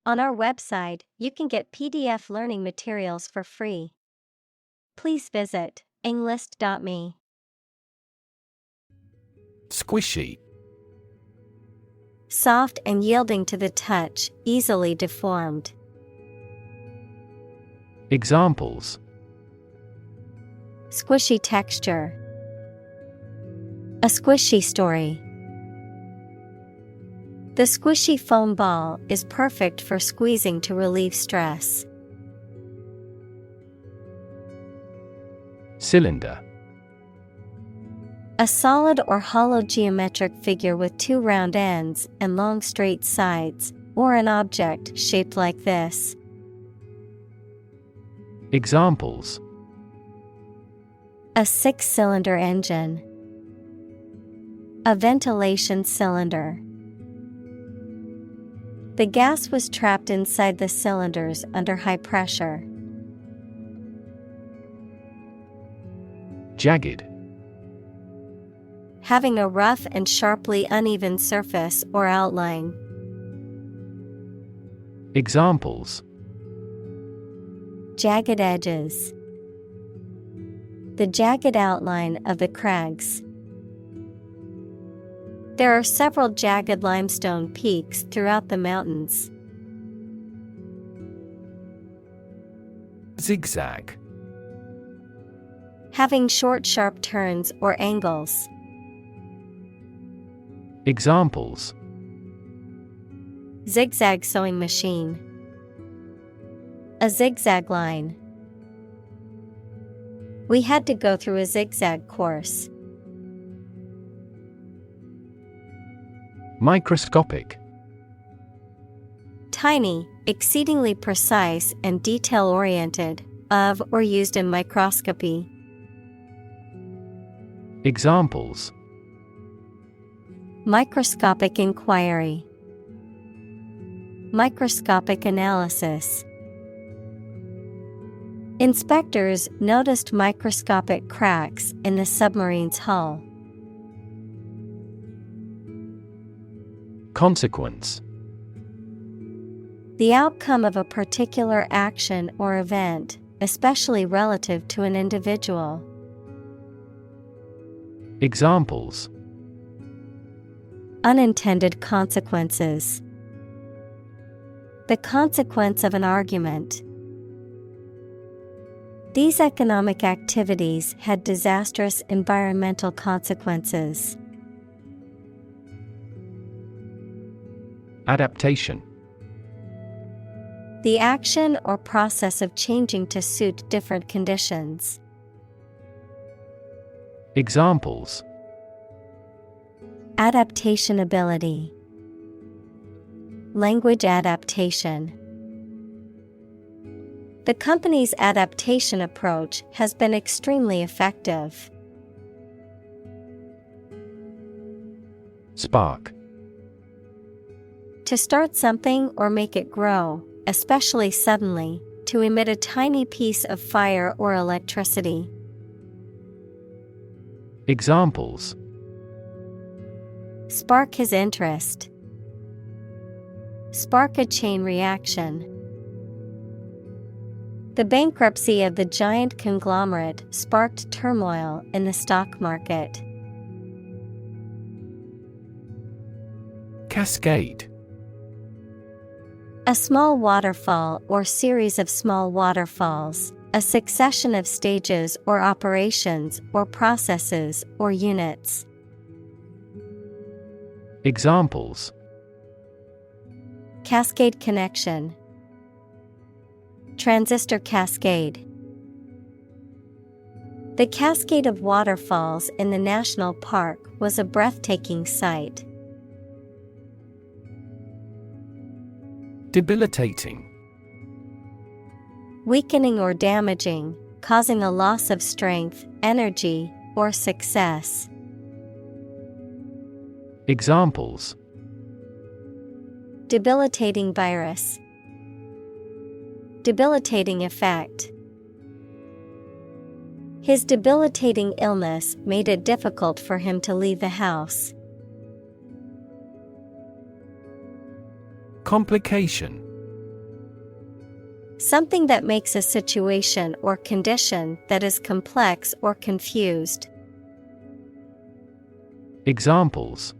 On our website, you can get PDF learning materials for free. Please visit englist.me. Squishy. Soft and yielding to the touch, easily deformed. Examples: Squishy texture. A squishy story. The squishy foam ball is perfect for squeezing to relieve stress. Cylinder. A solid or hollow geometric figure with two round ends and long straight sides, or an object shaped like this. Examples: A 6-cylinder engine. A ventilation cylinder. The gas was trapped inside the cylinders under high pressure. Jagged. Having a rough and sharply uneven surface or outline. Examples: Jagged edges. The jagged outline of the crags. There are several jagged limestone peaks throughout the mountains. Zigzag. Having short, sharp turns or angles. Examples: Zigzag sewing machine. A zigzag line. We had to go through a zigzag course. Microscopic. Tiny, exceedingly precise and detail-oriented, of or used in microscopy. Examples: Microscopic inquiry. Microscopic analysis. Inspectors noticed microscopic cracks in the submarine's hull. Consequence. The outcome of a particular action or event, especially relative to an individual. Examples: Unintended consequences. The consequence of an argument. These economic activities had disastrous environmental consequences. Adaptation. The action or process of changing to suit different conditions. Examples: Adaptation ability. Language adaptation. The company's adaptation approach has been extremely effective. Spark. To start something or make it grow, especially suddenly, to emit a tiny piece of fire or electricity. Examples: Spark his interest. Spark a chain reaction. The bankruptcy of the giant conglomerate sparked turmoil in the stock market. Cascade. A small waterfall or series of small waterfalls, a succession of stages or operations or processes or units. Examples: Cascade connection. Transistor cascade. The cascade of waterfalls in the national park was a breathtaking sight. Debilitating. Weakening or damaging, causing a loss of strength, energy, or success. Examples: Debilitating virus. Debilitating effect. His debilitating illness made it difficult for him to leave the house. Complication. Something that makes a situation or condition that is complex or confused. Examples: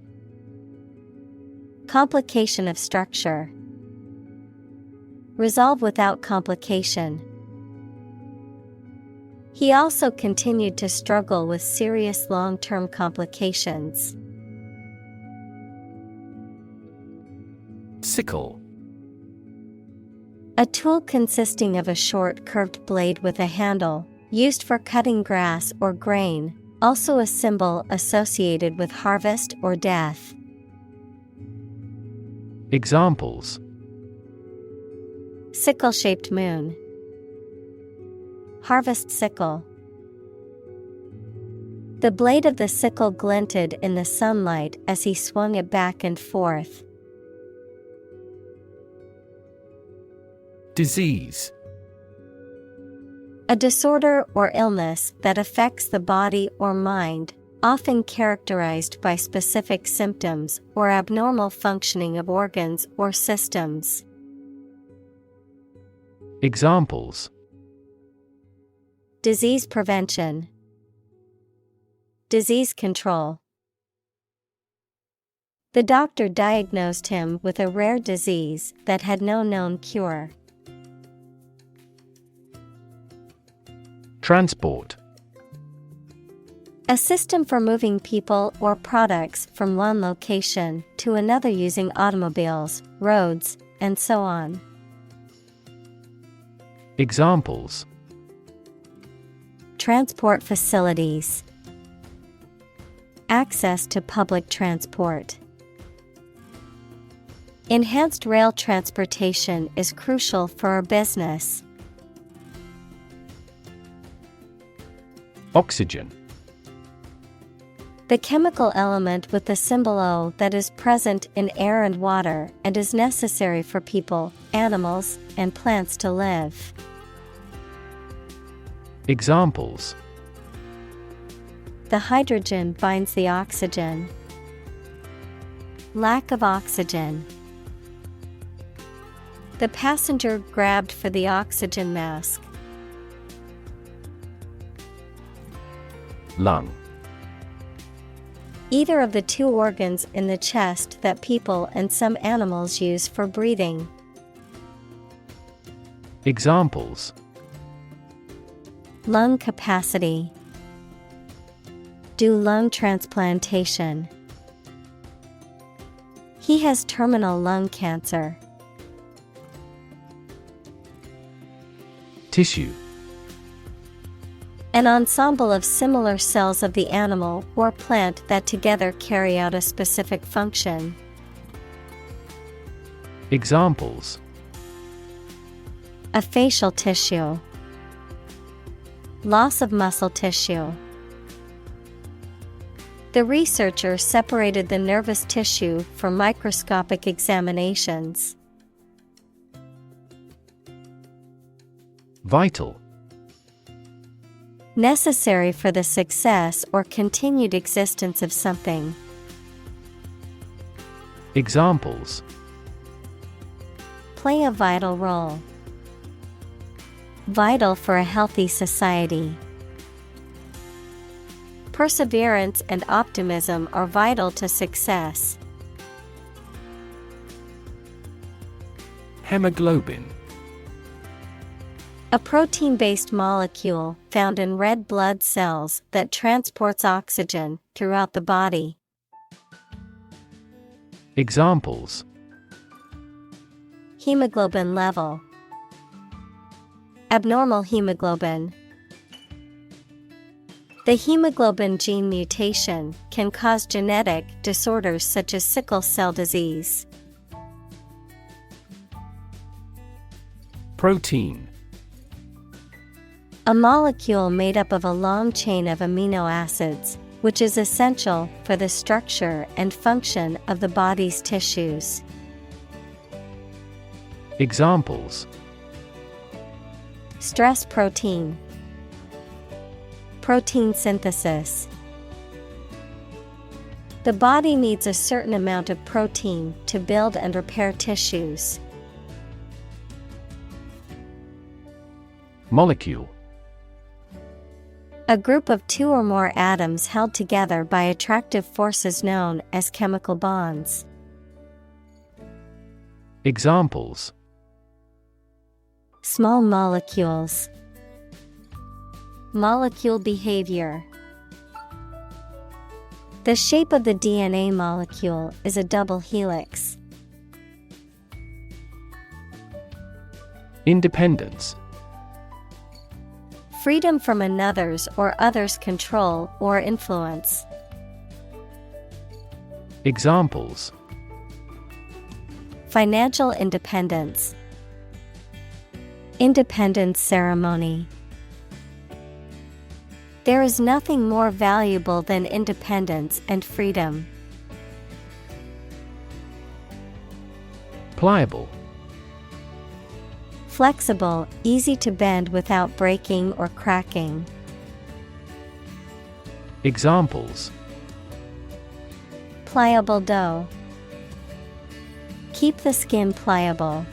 Complication of structure. Resolve without complication. He also continued to struggle with serious long-term complications. Sickle. A tool consisting of a short curved blade with a handle, used for cutting grass or grain, also a symbol associated with harvest or death. Examples: Sickle-shaped moon. Harvest sickle. The blade of the sickle glinted in the sunlight as he swung it back and forth. Disease. A disorder or illness that affects the body or mind, often characterized by specific symptoms or abnormal functioning of organs or systems. Examples: Disease prevention. Disease control. The doctor diagnosed him with a rare disease that had no known cure. Transport. A system for moving people or products from one location to another using automobiles, roads, and so on. Examples: Transport facilities. Access to public transport. Enhanced rail transportation is crucial for our business. Oxygen. The chemical element with the symbol O that is present in air and water and is necessary for people, animals, and plants to live. Examples: The hydrogen binds the oxygen. Lack of oxygen. The passenger grabbed for the oxygen mask. Lung. Either of the two organs in the chest that people and some animals use for breathing. Examples: Lung capacity. Do lung transplantation. He has terminal lung cancer. Tissue. An ensemble of similar cells of the animal or plant that together carry out a specific function. Examples: A facial tissue. Loss of muscle tissue. The researcher separated the nervous tissue for microscopic examinations. Vital. Necessary for the success or continued existence of something. Examples: Play a vital role. Vital for a healthy society. Perseverance and optimism are vital to success. Hemoglobin. A protein-based molecule found in red blood cells that transports oxygen throughout the body. Examples: Hemoglobin level. Abnormal hemoglobin. The hemoglobin gene mutation can cause genetic disorders such as sickle cell disease. Protein. A molecule made up of a long chain of amino acids, which is essential for the structure and function of the body's tissues. Examples: Stress protein. Protein synthesis. The body needs a certain amount of protein to build and repair tissues. Molecule. A group of two or more atoms held together by attractive forces known as chemical bonds. Examples: Small molecules. Molecule behavior. The shape of the DNA molecule is a double helix. Independence. Freedom from another's or others' control or influence. Examples: Financial independence. Independence ceremony. There is nothing more valuable than independence and freedom. Pliable. Flexible, easy to bend without breaking or cracking. Examples: Pliable dough. Keep the skin pliable.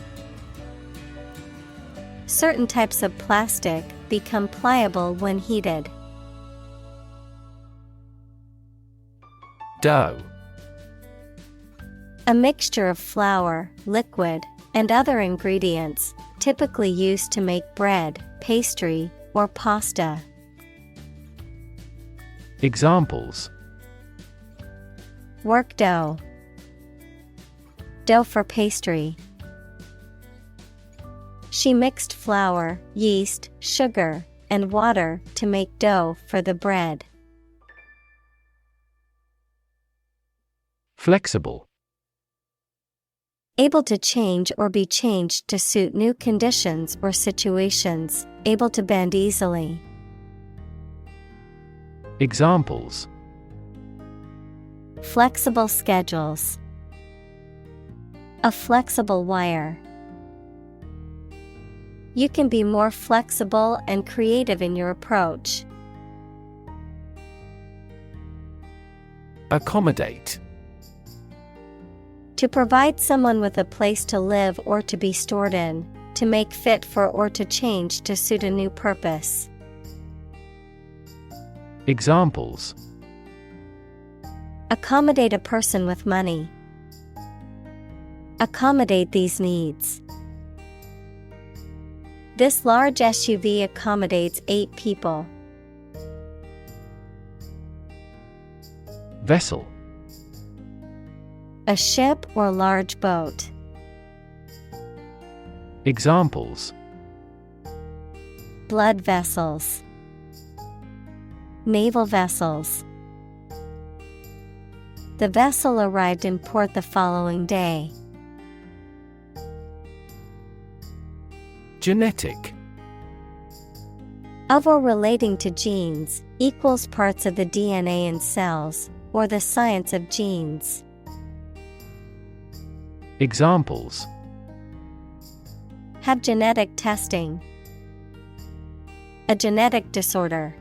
Certain types of plastic become pliable when heated. Dough. A mixture of flour, liquid, and other ingredients, typically used to make bread, pastry, or pasta. Examples: Work dough. Dough for pastry. She mixed flour, yeast, sugar, and water to make dough for the bread. Flexible. Able to change or be changed to suit new conditions or situations, able to bend easily. Examples: Flexible schedules. A flexible wire. You can be more flexible and creative in your approach. Accommodate. To provide someone with a place to live or to be stored in, to make fit for or to change to suit a new purpose. Examples: Accommodate a person with money. Accommodate these needs. This large SUV accommodates 8 people. Vessel. A ship or large boat. Examples: Blood vessels. Naval vessels. The vessel arrived in port the following day. Genetic. Of or relating to genes, equals parts of the DNA in cells, or the science of genes. Examples: Have genetic testing. A genetic disorder.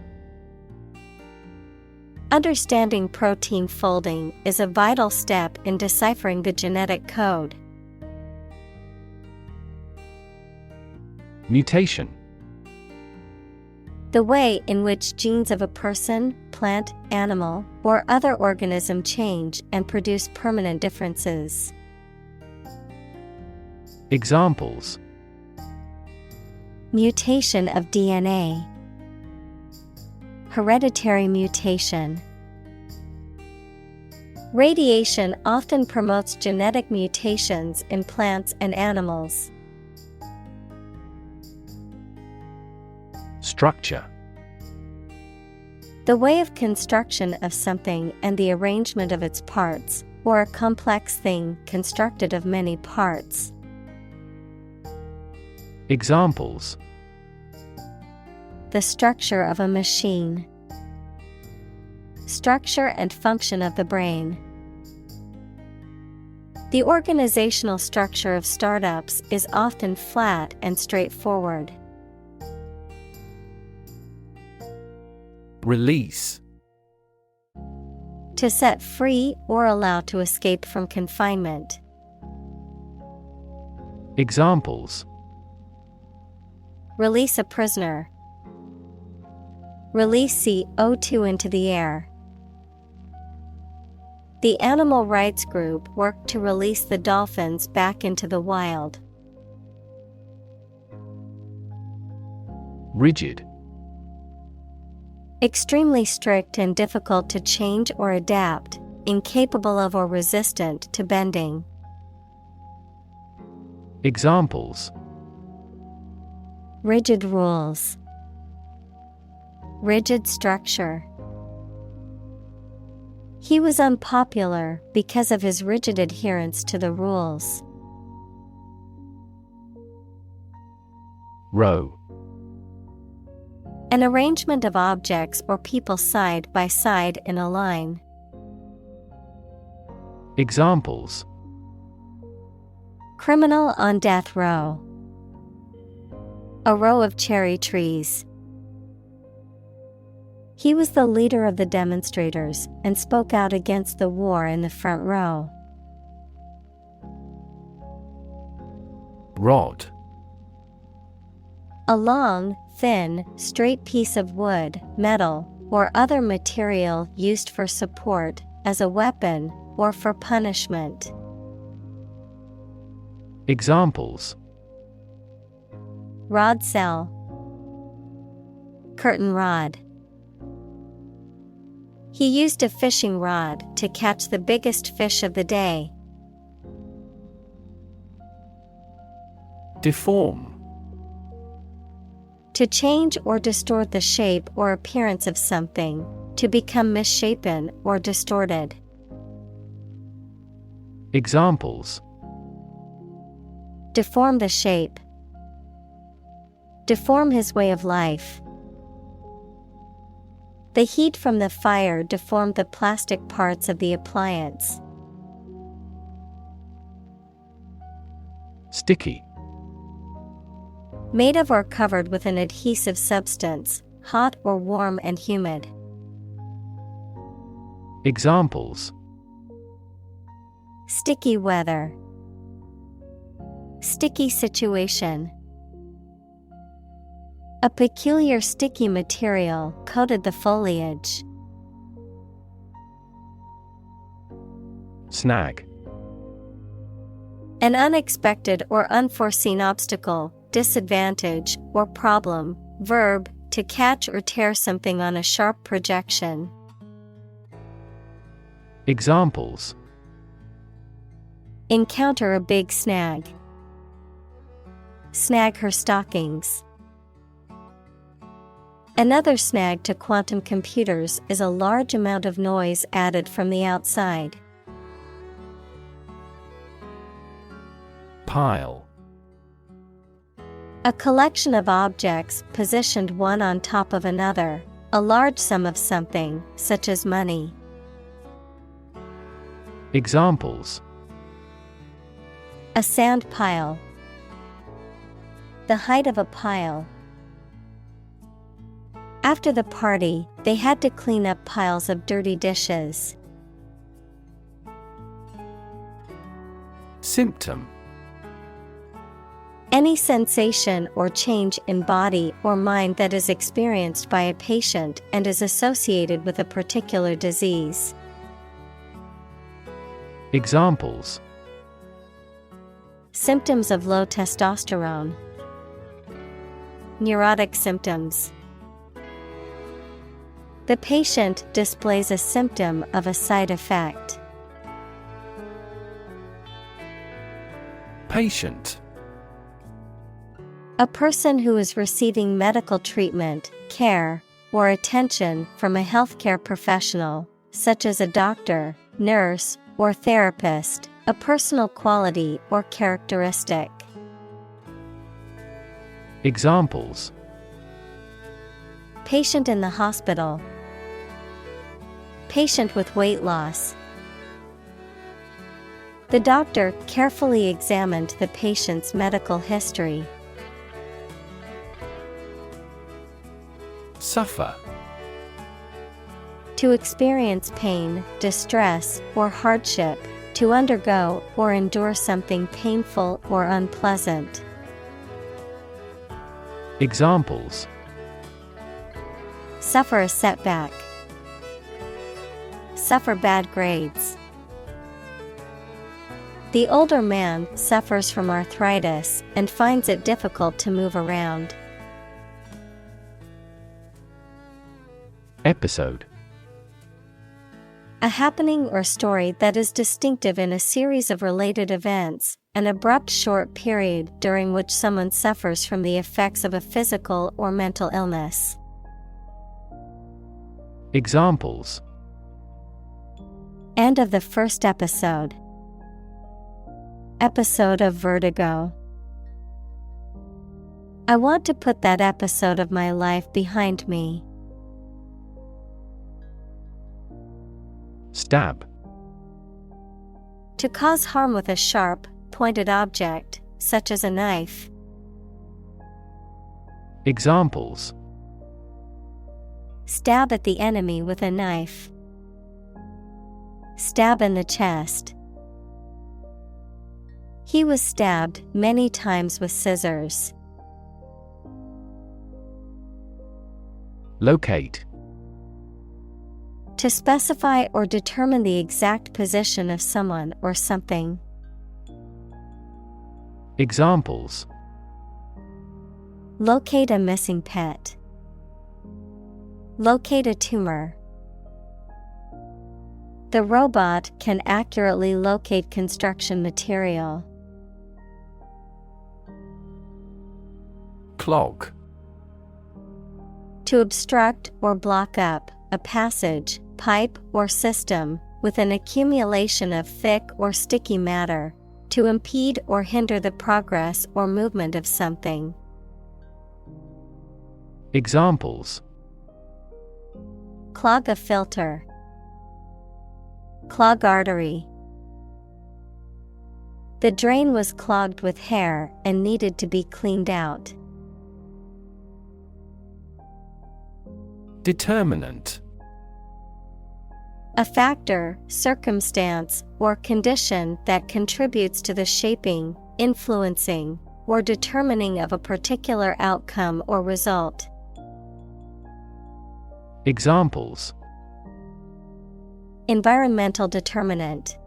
Understanding protein folding is a vital step in deciphering the genetic code. Mutation. The way in which genes of a person, plant, animal, or other organism change and produce permanent differences. Examples: Mutation of DNA. Hereditary mutation. Radiation often promotes genetic mutations in plants and animals. Structure. The way of construction of something and the arrangement of its parts, or a complex thing constructed of many parts. Examples: The structure of a machine. Structure and function of the brain. The organizational structure of startups is often flat and straightforward. Release. To set free or allow to escape from confinement. Examples: Release a prisoner. Release CO2 into the air. The animal rights group worked to release the dolphins back into the wild. Rigid. Extremely strict and difficult to change or adapt, incapable of or resistant to bending. Examples: Rigid rules. Rigid structure. He was unpopular because of his rigid adherence to the rules. Row. An arrangement of objects or people side by side in a line. Examples: Criminal on death row. A row of cherry trees. He was the leader of the demonstrators and spoke out against the war in the front row. Rod. A long, thin, straight piece of wood, metal, or other material used for support, as a weapon, or for punishment. Examples: Rod cell. Curtain rod. He used a fishing rod to catch the biggest fish of the day. Deform. To change or distort the shape or appearance of something, to become misshapen or distorted. Examples: Deform the shape. Deform his way of life. The heat from the fire deformed the plastic parts of the appliance. Sticky. Made of or covered with an adhesive substance, hot or warm and humid. Examples: Sticky weather. Sticky situation. A peculiar sticky material coated the foliage. Snag. An unexpected or unforeseen obstacle, disadvantage, or problem. Verb, to catch or tear something on a sharp projection. Examples: Encounter a big snag. Snag her stockings. Another snag to quantum computers is a large amount of noise added from the outside. Pile. A collection of objects positioned one on top of another, a large sum of something, such as money. Examples: A sand pile. The height of a pile. After the party, they had to clean up piles of dirty dishes. Symptom. Any sensation or change in body or mind that is experienced by a patient and is associated with a particular disease. Examples: Symptoms of low testosterone. Neurotic symptoms. The patient displays a symptom of a side effect. Patient. A person who is receiving medical treatment, care, or attention from a healthcare professional, such as a doctor, nurse, or therapist, a personal quality or characteristic. Examples: Patient in the hospital. Patient with weight loss. The doctor carefully examined the patient's medical history. Suffer. To experience pain, distress, or hardship, to undergo or endure something painful or unpleasant. Examples: suffer a setback, suffer bad grades. The older man suffers from arthritis and finds it difficult to move around. Episode: a happening or story that is distinctive in a series of related events, an abrupt short period during which someone suffers from the effects of a physical or mental illness. Examples: end of the first episode. Episode of vertigo. I want to put that episode of my life behind me. Stab: to cause harm with a sharp, pointed object, such as a knife. Examples: stab at the enemy with a knife. Stab in the chest. He was stabbed many times with scissors. Locate: to specify or determine the exact position of someone or something. Examples: locate a missing pet. Locate a tumor. The robot can accurately locate construction material. Clog: to obstruct or block up a passage, pipe, or system with an accumulation of thick or sticky matter, to impede or hinder the progress or movement of something. Examples: clog a filter. Clog artery. The drain was clogged with hair and needed to be cleaned out. Determinant: a factor, circumstance, or condition that contributes to the shaping, influencing, or determining of a particular outcome or result. Examples: environmental determinant.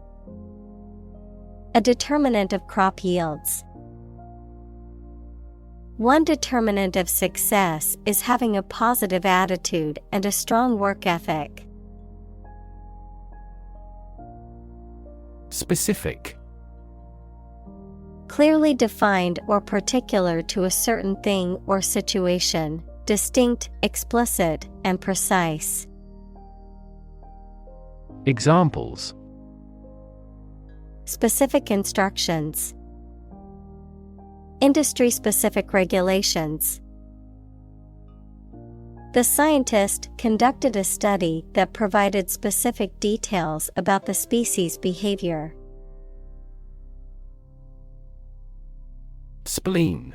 A determinant of crop yields. One determinant of success is having a positive attitude and a strong work ethic. Specific: clearly defined or particular to a certain thing or situation, distinct, explicit, and precise. Examples: specific instructions. Industry-specific regulations. The scientist conducted a study that provided specific details about the species' behavior. Spleen: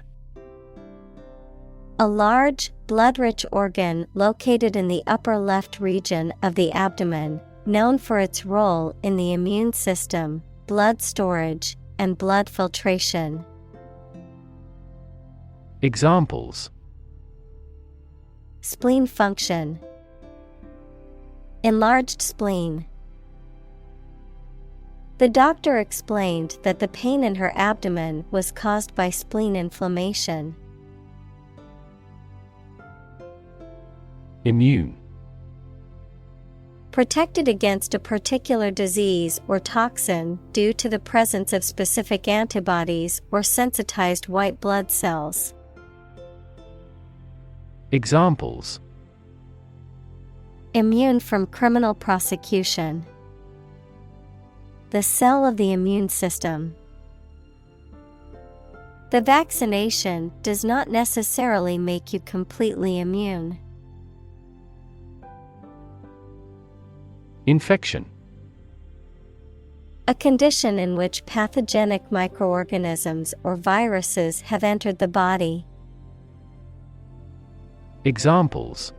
a large, blood-rich organ located in the upper left region of the abdomen, known for its role in the immune system, blood storage, and blood filtration. Examples: spleen function. Enlarged spleen. The doctor explained that the pain in her abdomen was caused by spleen inflammation. Immune: protected against a particular disease or toxin due to the presence of specific antibodies or sensitized white blood cells. Examples: immune from criminal prosecution. The cell of the immune system. The vaccination does not necessarily make you completely immune. Infection: a condition in which pathogenic microorganisms or viruses have entered the body. Examples: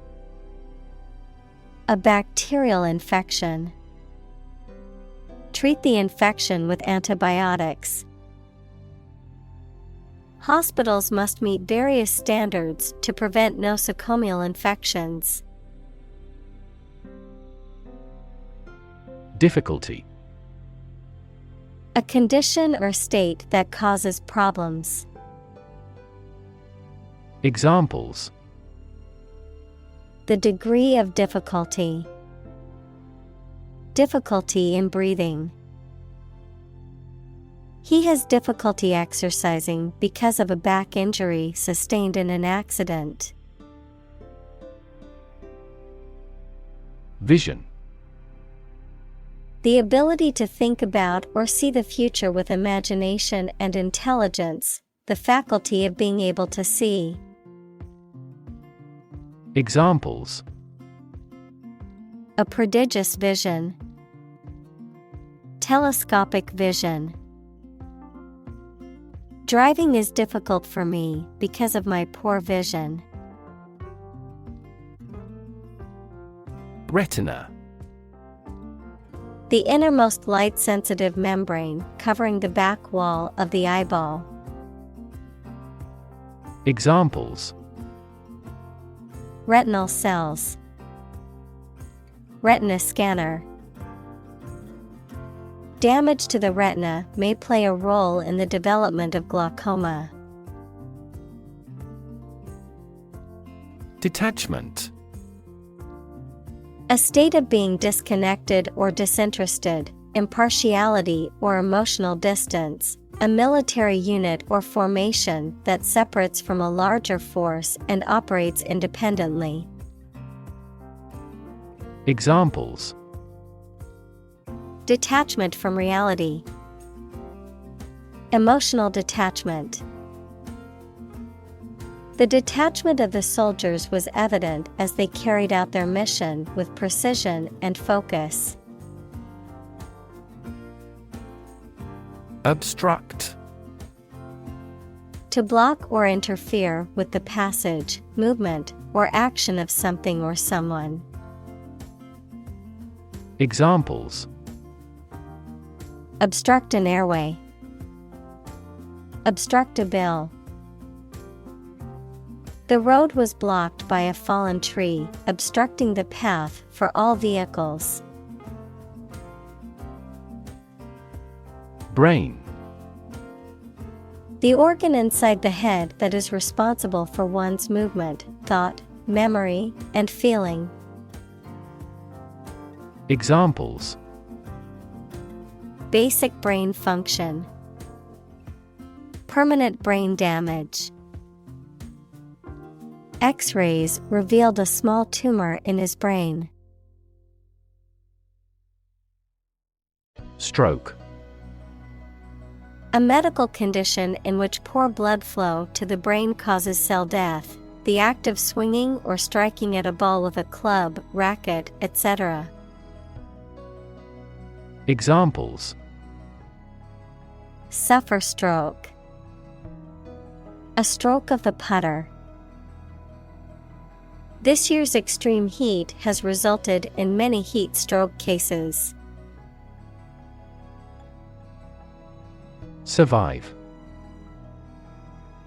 a bacterial infection. Treat the infection with antibiotics. Hospitals must meet various standards to prevent nosocomial infections. Difficulty. A condition or state that causes problems. Examples. The degree of difficulty. Difficulty in breathing. He has difficulty exercising because of a back injury sustained in an accident. Vision. The ability to think about or see the future with imagination and intelligence, the faculty of being able to see. Examples. A prodigious vision. Telescopic vision. Driving is difficult for me because of my poor vision. Retina. The innermost light-sensitive membrane covering the back wall of the eyeball. Examples. Retinal cells. Retina scanner. Damage to the retina may play a role in the development of glaucoma. Detachment. A state of being disconnected or disinterested, impartiality or emotional distance, a military unit or formation that separates from a larger force and operates independently. Examples. Detachment from reality. Emotional detachment. The detachment of the soldiers was evident as they carried out their mission with precision and focus. Obstruct. To block or interfere with the passage, movement, or action of something or someone. Examples. Obstruct an airway. Obstruct a bill. The road was blocked by a fallen tree, obstructing the path for all vehicles. Brain. The organ inside the head that is responsible for one's movement, thought, memory, and feeling. Examples. Basic brain function. Permanent brain damage. X-rays revealed a small tumor in his brain. Stroke. A medical condition in which poor blood flow to the brain causes cell death, the act of swinging or striking at a ball with a club, racket, etc. Examples. Suffer stroke. A stroke of the putter. This year's extreme heat has resulted in many heat stroke cases. Survive.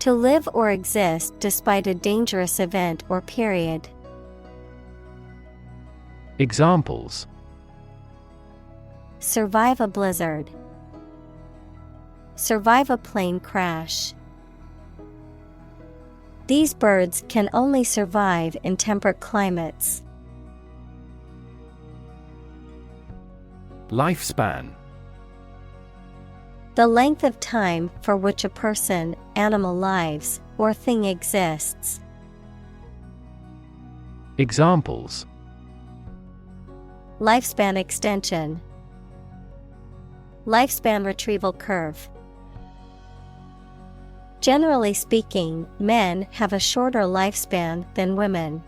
To live or exist despite a dangerous event or period. Examples. Survive a blizzard. Survive a plane crash. These birds can only survive in temperate climates. Lifespan. The length of time for which a person, animal lives, or thing exists. Examples. Lifespan extension. Lifespan retrieval curve. Generally speaking, men have a shorter lifespan than women.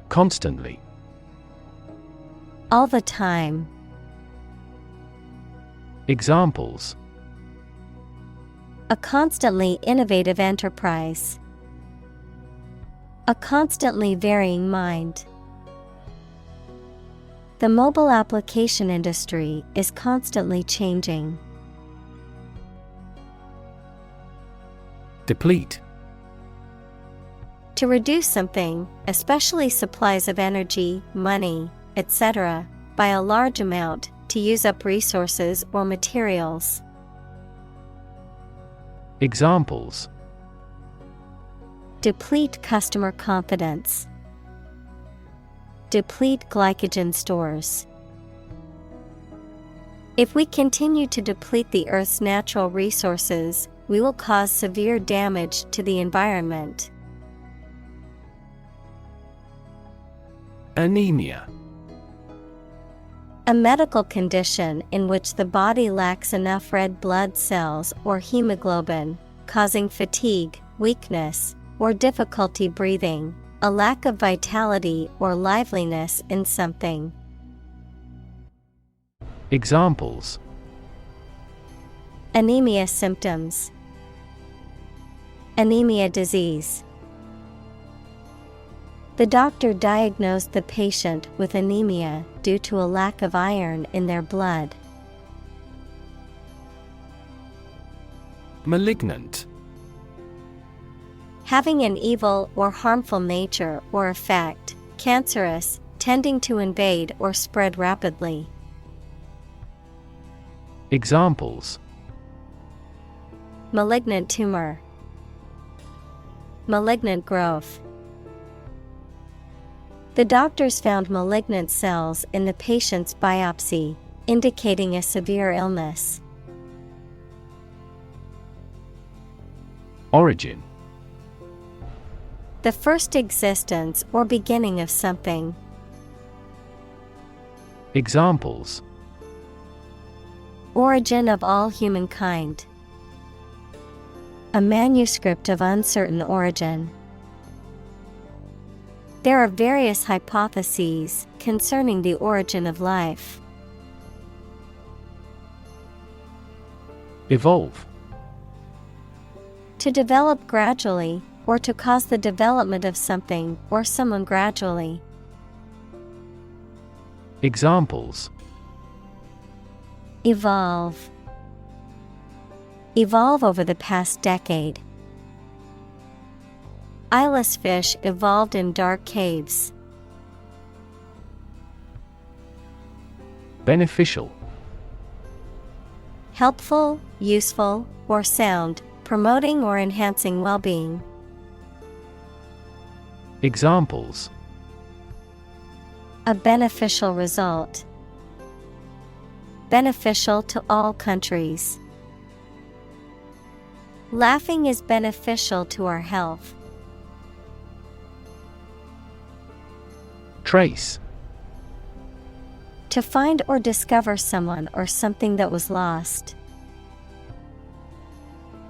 Constantly. All the time. Examples. A constantly innovative enterprise. A constantly varying mind. The mobile application industry is constantly changing. Deplete. To reduce something, especially supplies of energy, money, etc., by a large amount, to use up resources or materials. Examples: Deplete customer confidence. Deplete glycogen stores. If we continue to deplete the Earth's natural resources, we will cause severe damage to the environment. Anemia. A medical condition in which the body lacks enough red blood cells or hemoglobin, causing fatigue, weakness, or difficulty breathing, a lack of vitality or liveliness in something. Examples: Anemia symptoms. Anemia disease. The doctor diagnosed the patient with anemia due to a lack of iron in their blood. Malignant. Having an evil or harmful nature or effect, cancerous, tending to invade or spread rapidly. Examples: Malignant tumor. Malignant growth. The doctors found malignant cells in the patient's biopsy, indicating a severe illness. Origin. The first existence or beginning of something. Examples: Origin of all humankind. A manuscript of uncertain origin. There are various hypotheses concerning the origin of life. Evolve. To develop gradually, or to cause the development of something or someone gradually. Examples: Evolve. Evolve over the past decade. Eyeless fish evolved in dark caves. Beneficial. Helpful, useful, or sound, promoting or enhancing well-being. Examples: A beneficial result. Beneficial to all countries. Laughing is beneficial to our health. Trace. To find or discover someone or something that was lost.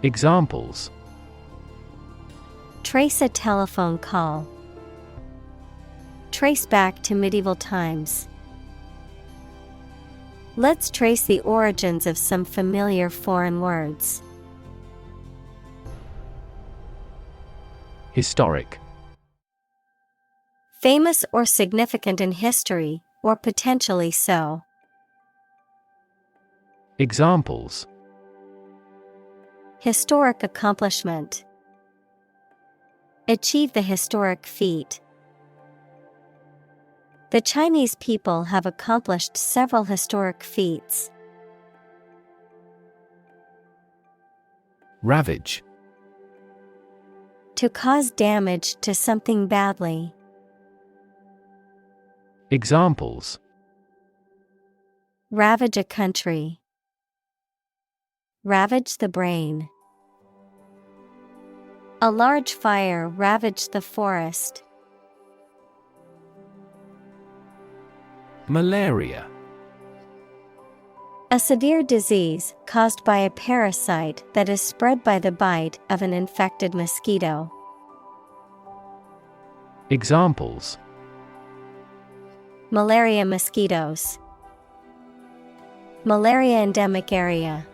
Examples: Trace a telephone call. Trace back to medieval times. Let's trace the origins of some familiar foreign words. Historic. Famous or significant in history, or potentially so. Examples: Historic accomplishment. Achieve the historic feat. The Chinese people have accomplished several historic feats. Ravage. To cause damage to something badly. Examples: Ravage a country. Ravage the brain. A large fire ravaged the forest. Malaria. A severe disease caused by a parasite that is spread by the bite of an infected mosquito. Examples: Malaria mosquitoes. Malaria endemic area.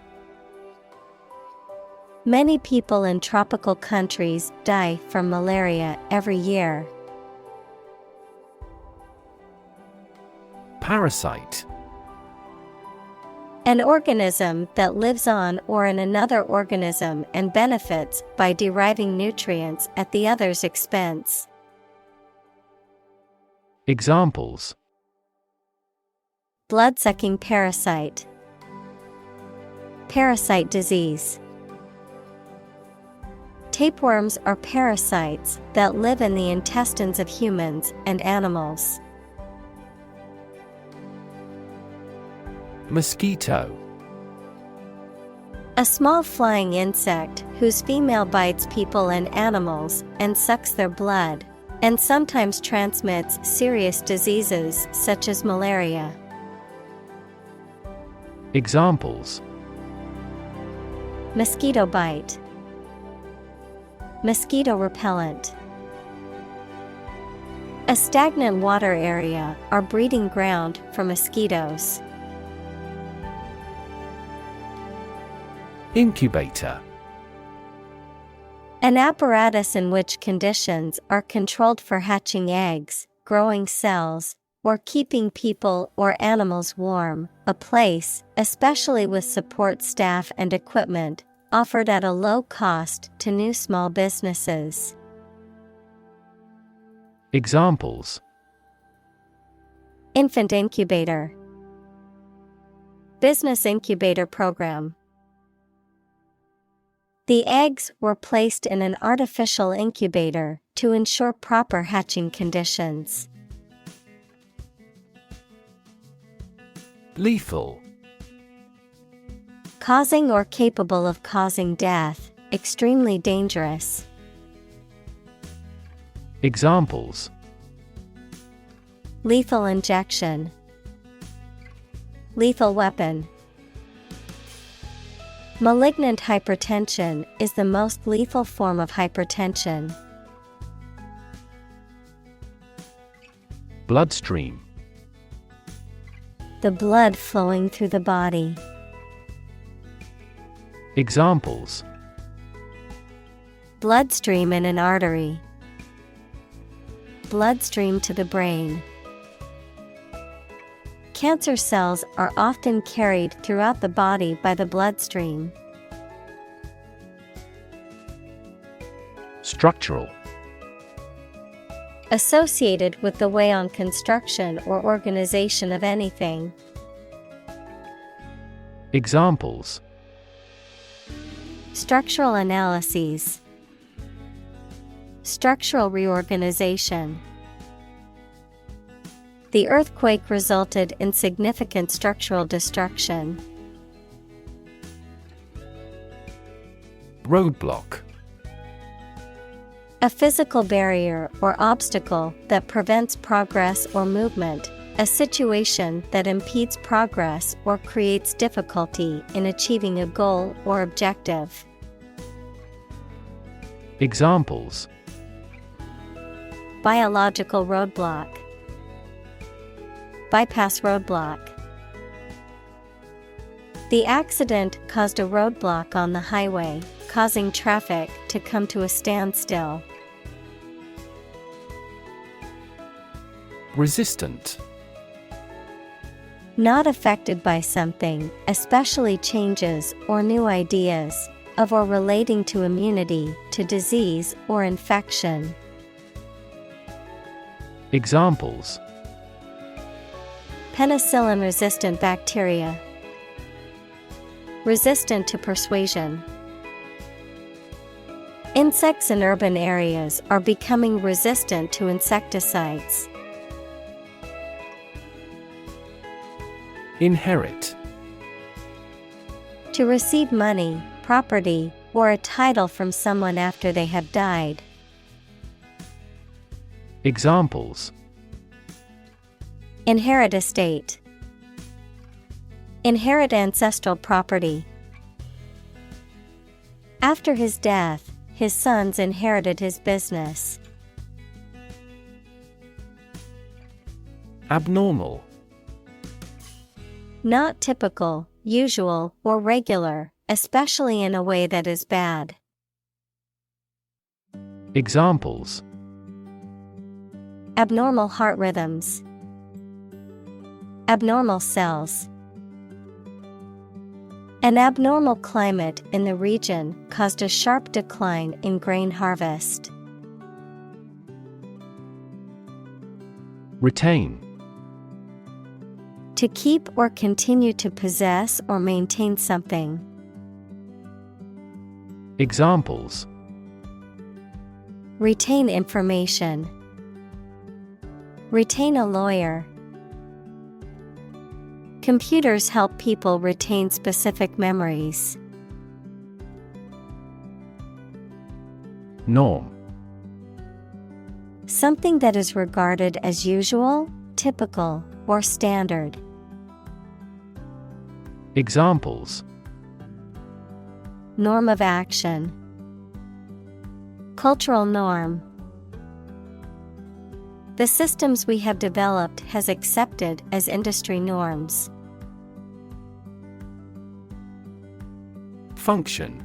Many people in tropical countries die from malaria every year. Parasite. An organism that lives on or in another organism and benefits by deriving nutrients at the other's expense. Examples: Blood-sucking parasite. Parasite disease. Tapeworms are parasites that live in the intestines of humans and animals. Mosquito. A small flying insect whose female bites people and animals and sucks their blood, and sometimes transmits serious diseases such as malaria. Examples: Mosquito bite. Mosquito repellent. A stagnant water area are breeding ground for mosquitoes. Incubator. An apparatus in which conditions are controlled for hatching eggs, growing cells, or keeping people or animals warm. A place, especially with support staff and equipment, offered at a low cost to new small businesses. Examples: Infant incubator. Business incubator program. The eggs were placed in an artificial incubator to ensure proper hatching conditions. Lethal. Causing or capable of causing death, extremely dangerous. Examples: Lethal injection. Lethal weapon. Malignant hypertension is the most lethal form of hypertension. Bloodstream. The blood flowing through the body. Examples: Bloodstream in an artery. Bloodstream to the brain. Cancer cells are often carried throughout the body by the bloodstream. Structural. Associated with the way on construction or organization of anything. Examples: Structural analyses. Structural reorganization. The earthquake resulted in significant structural destruction. Roadblock. A physical barrier or obstacle that prevents progress or movement, a situation that impedes progress or creates difficulty in achieving a goal or objective. Examples: Biological roadblock. Bypass roadblock. The accident caused a roadblock on the highway, causing traffic to come to a standstill. Resistant. Not affected by something, especially changes or new ideas, of or relating to immunity to disease or infection. Examples: Penicillin-resistant bacteria. Resistant to persuasion. Insects in urban areas are becoming resistant to insecticides. Inherit. To receive money, property, or a title from someone after they have died. Examples: Inherit estate. Inherit ancestral property. After his death, his sons inherited his business. Abnormal. Not typical, usual, or regular, especially in a way that is bad. Examples: Abnormal heart rhythms. Abnormal cells. An abnormal climate in the region caused a sharp decline in grain harvest. Retain. To keep or continue to possess or maintain something. Examples: Retain information. Retain a lawyer. Computers help people retain specific memories. Norm. Something that is regarded as usual, typical, or standard. Examples: Norm of action. Cultural norm. The systems we have developed has accepted as industry norms. Function.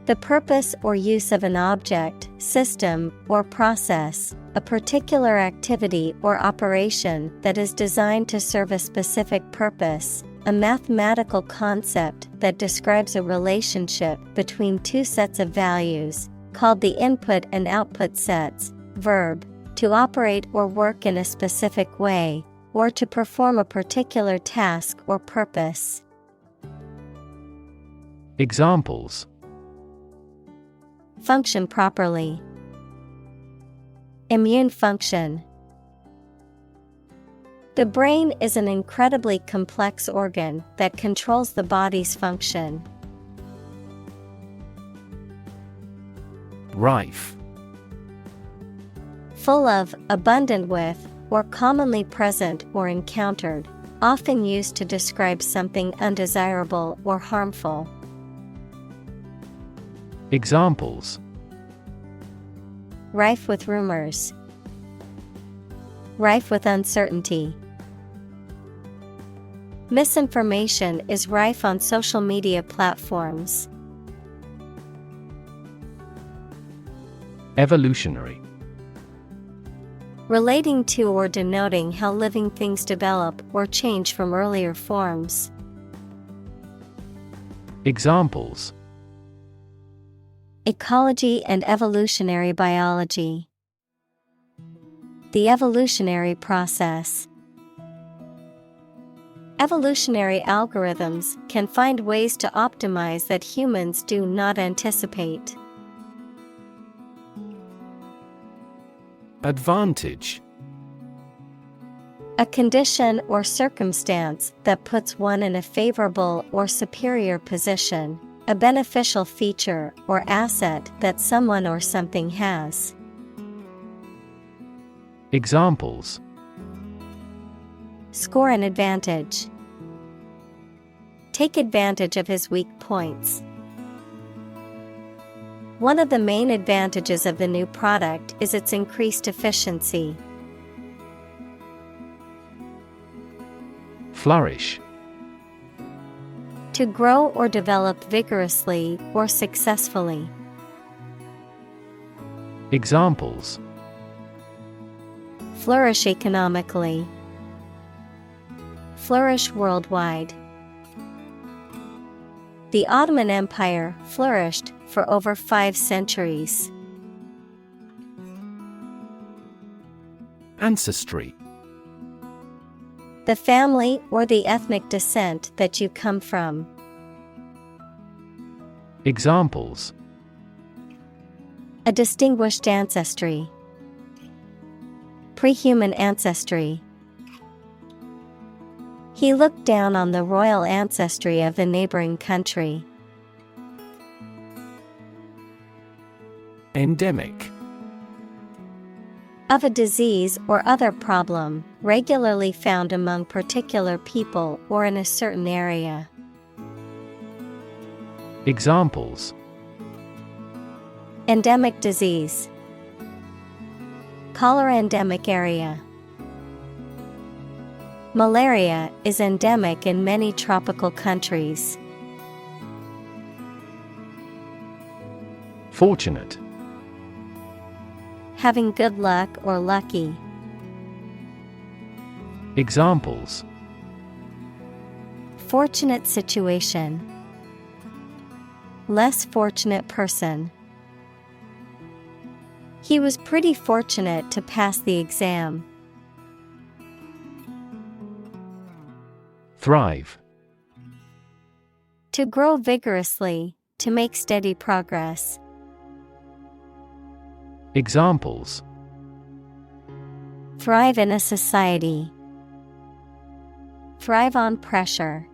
The purpose or use of an object, system, or process, a particular activity or operation that is designed to serve a specific purpose, a mathematical concept that describes a relationship between two sets of values, called the input and output sets. Verb, to operate or work in a specific way, or to perform a particular task or purpose. Examples: Function properly. Immune function. The brain is an incredibly complex organ that controls the body's function. Rife. Full of, abundant with, or commonly present or encountered, often used to describe something undesirable or harmful. Examples: Rife with rumors. Rife with uncertainty. Misinformation is rife on social media platforms. Evolutionary. Relating to or denoting how living things develop or change from earlier forms. Examples: Ecology and evolutionary biology. The evolutionary process. Evolutionary algorithms can find ways to optimize that humans do not anticipate. Advantage. A condition or circumstance that puts one in a favorable or superior position, a beneficial feature or asset that someone or something has. Examples: Score an advantage. Take advantage of his weak points. One of the main advantages of the new product is its increased efficiency. Flourish. To grow or develop vigorously or successfully. Examples: Flourish economically. Flourish worldwide. The Ottoman Empire flourished for over 5 centuries. Ancestry. The family or the ethnic descent that you come from. Examples: A distinguished ancestry. Pre-human ancestry. He looked down on the royal ancestry of the neighboring country. Endemic. Of a disease or other problem, regularly found among particular people or in a certain area. Examples: Endemic disease. Cholera endemic area. Malaria is endemic in many tropical countries. Fortunate. Having good luck or lucky. Examples: Fortunate situation. Less fortunate person. He was pretty fortunate to pass the exam. Thrive. To grow vigorously, to make steady progress. Examples: Thrive in a society. Thrive on pressure.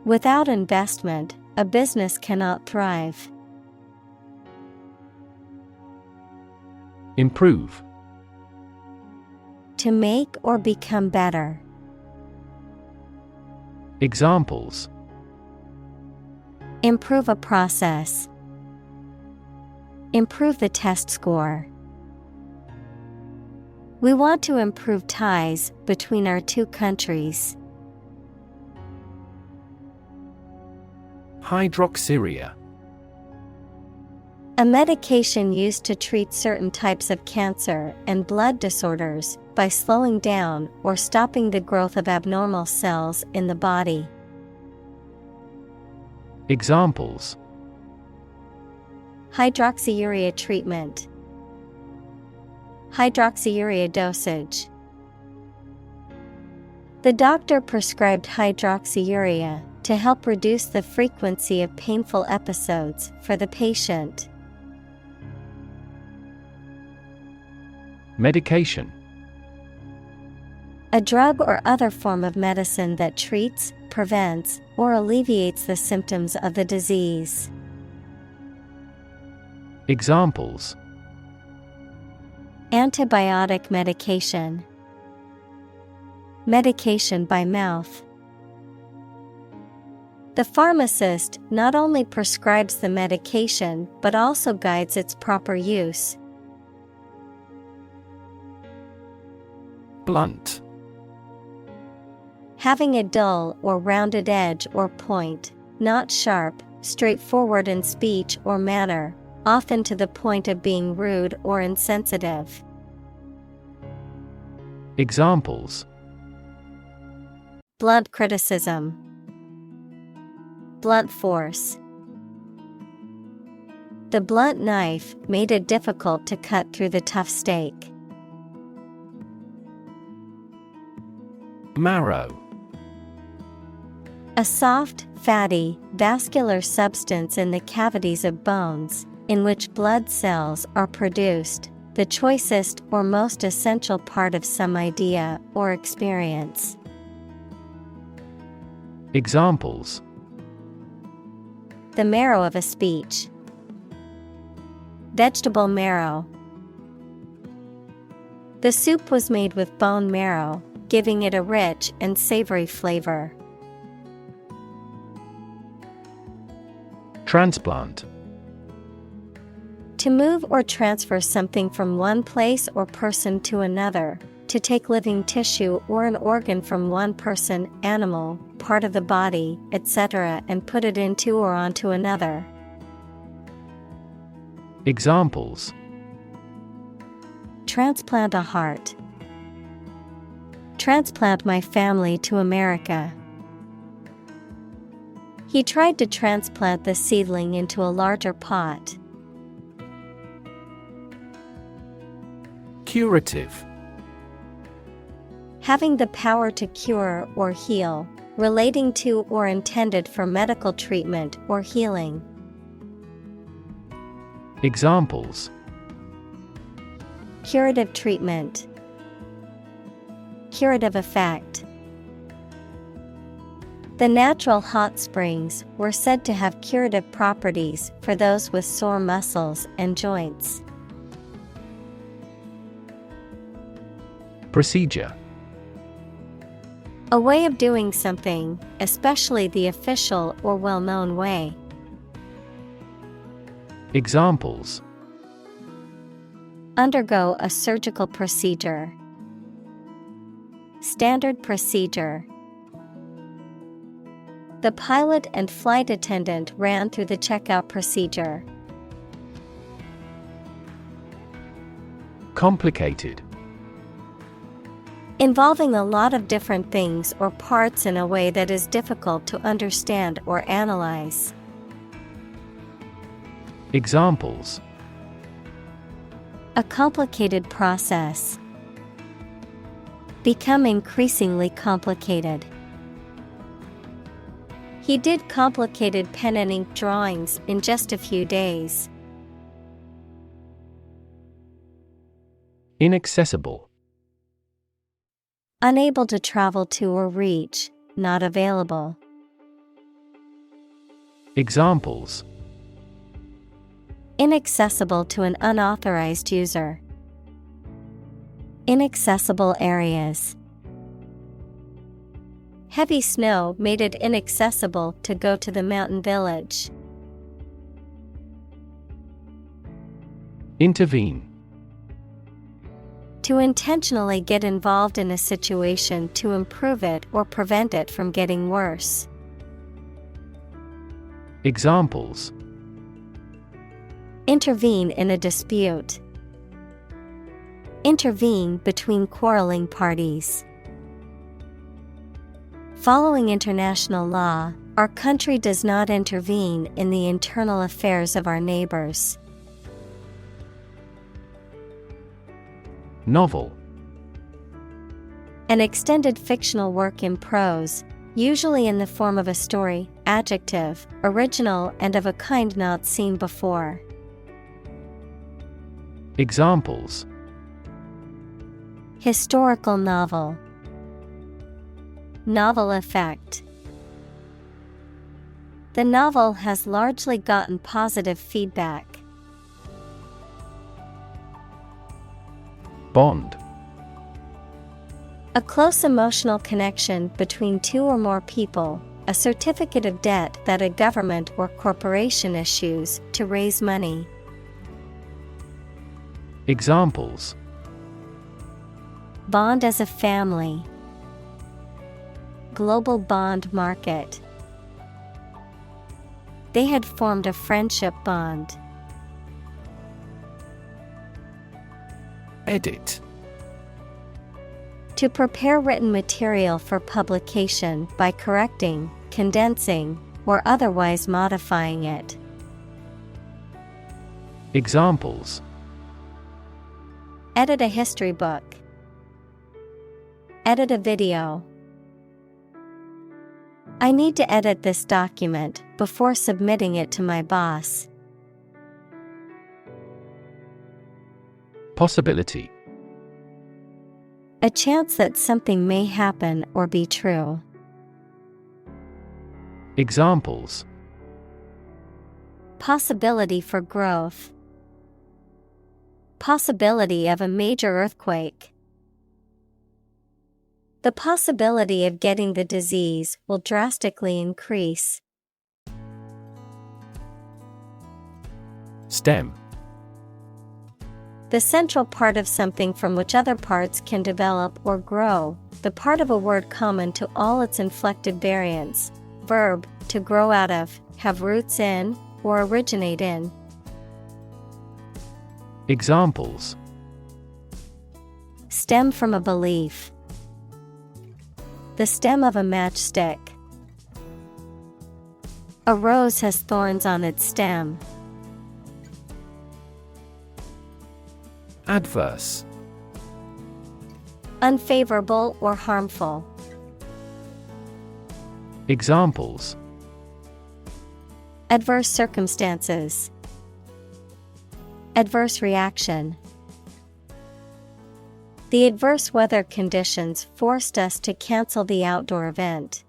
Without investment, a business cannot thrive. Improve. To make or become better. Examples: Improve a process. Improve the test score. We want to improve ties between our two countries. Hydroxyurea. A medication used to treat certain types of cancer and blood disorders by slowing down or stopping the growth of abnormal cells in the body. Examples: Hydroxyurea treatment. Hydroxyurea dosage. The doctor prescribed hydroxyurea to help reduce the frequency of painful episodes for the patient. Medication. A drug or other form of medicine that treats, prevents, or alleviates the symptoms of the disease. Examples: Antibiotic medication. Medication by mouth. The pharmacist not only prescribes the medication but also guides its proper use. Blunt. Having a dull or rounded edge or point, not sharp, straightforward in speech or manner, often to the point of being rude or insensitive. Examples: Blunt criticism. Blunt force. The blunt knife made it difficult to cut through the tough steak. Marrow. A soft, fatty, vascular substance in the cavities of bones, in which blood cells are produced, the choicest or most essential part of some idea or experience. Examples: The marrow of a speech. Vegetable marrow. The soup was made with bone marrow, giving it a rich and savory flavor. Transplant. To move or transfer something from one place or person to another, to take living tissue or an organ from one person, animal, part of the body, etc., and put it into or onto another. Examples: Transplant a heart. Transplant my family to America. He tried to transplant the seedling into a larger pot. Curative. Having the power to cure or heal, relating to or intended for medical treatment or healing. Examples: Curative treatment. Curative effect. The natural hot springs were said to have curative properties for those with sore muscles and joints. Procedure. A way of doing something, especially the official or well-known way. Examples: Undergo a surgical procedure. Standard procedure. The pilot and flight attendant ran through the checkout procedure. Complicated. Involving a lot of different things or parts in a way that is difficult to understand or analyze. Examples: A complicated process. Become increasingly complicated. He did complicated pen and ink drawings in just a few days. Inaccessible. Unable to travel to or reach, not available. Examples: Inaccessible to an unauthorized user. Inaccessible areas. Heavy snow made it inaccessible to go to the mountain village. Intervene. To intentionally get involved in a situation to improve it or prevent it from getting worse. Examples: Intervene in a dispute. Intervene between quarreling parties. Following international law, our country does not intervene in the internal affairs of our neighbors. Novel. An extended fictional work in prose, usually in the form of a story, adjective, original and of a kind not seen before. Examples: Historical novel. Novel effect. The novel has largely gotten positive feedback. Bond. A close emotional connection between two or more people, a certificate of debt that a government or corporation issues to raise money. Examples: Bond as a family. Global bond market. They had formed a friendship bond. Edit. To prepare written material for publication by correcting, condensing, or otherwise modifying it. Examples: Edit a history book. Edit a video. I need to edit this document before submitting it to my boss. Possibility. A chance that something may happen or be true. Examples: Possibility for growth. Possibility of a major earthquake. The possibility of getting the disease will drastically increase. Stem. The central part of something from which other parts can develop or grow, the part of a word common to all its inflected variants. Verb, to grow out of, have roots in, or originate in. Examples: Stem from a belief. The stem of a matchstick. A rose has thorns on its stem. Adverse. Unfavorable or harmful. Examples: Adverse circumstances. Adverse reaction. The adverse weather conditions forced us to cancel the outdoor event.